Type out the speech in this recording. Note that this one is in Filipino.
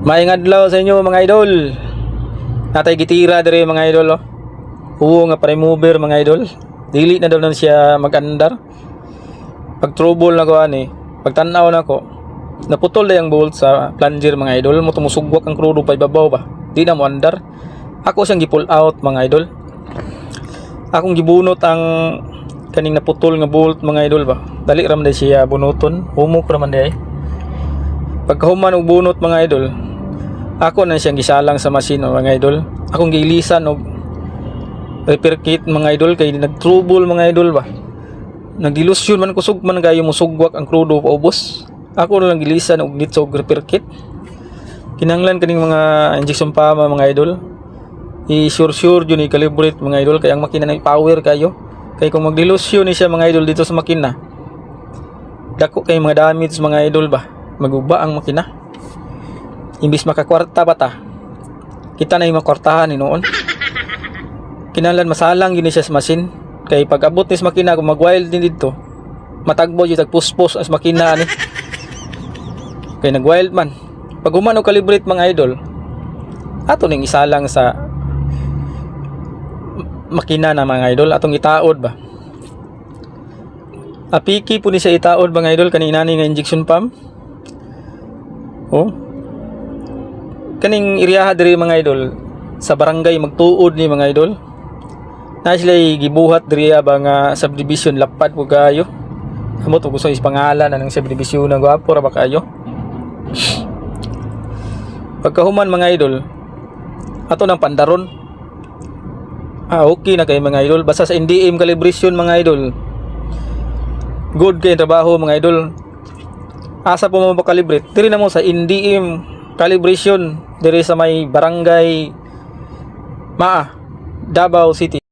Maayong adlaw sa inyo mga idol. Natay gitira diri mga idol oh. Uwo nga pa-remover mga idol. Dili na daw na siya mag-andar. Pag trouble na ko ani, pag tan-aw na ko, naputol na yung bolt sa plunger mga idol. Mo tumusugwak ang krudo pa ibabaw ba. Di na mo andar. Ako siyang gi-pull out mga idol. Akong gibunot ang kaning naputol nga bolt mga idol ba. Dali ra man siya bunuton. Humok ra man day. Pagkahuman og bunot mga idol, ako na siyang gisalang sa machine mga idol. Akong gilisan og repair kit mga idol kay nag-trouble mga idol ba. Nagdilusyon man kusog man gayo musugwak ang krudo paubos. Ako na lang gilisan og nitso og repair kit. Kinahanglan kaning mga injection pama mga idol. I-sure yun i-calibrate mga idol kay ang makina na power kayo. Kay kung magdilusyon ni siya mga idol dito sa makina, dako kay mga damage mga idol ba. Maguba ang makina. Imbis makakwarta ba ta, kita na yung makwartahan ni noon. Kinahanglan masalang yun siya sa machine. Kay pag abot ni sa makina, kung mag-wild din dito, matagbo yung tagpuspos ang makina ni. Kay nag-wild man. Pag humano calibrate mga idol, ato ning isalang sa makina na mga idol, atong itaod ba. Apiki po ni siya itaod mga idol, kanina ni nga injection pump. Oh. Kaning iriyaha diri mga idol sa barangay magtuod ni mga idol. Na sila gibuhat diri ba nga subdivision lapad po kayo. Amo to gusto is pangalan ng subdivision ng gwapo ra ba kayo. Pagkahuman mga idol, ato nang pandaron. Okay na kay mga idol. Basta sa NDM calibration mga idol, good kay trabaho mga idol. Asa po mo makalibrate diri na mo sa NDM calibration diri sa may barangay Maa, Davao City.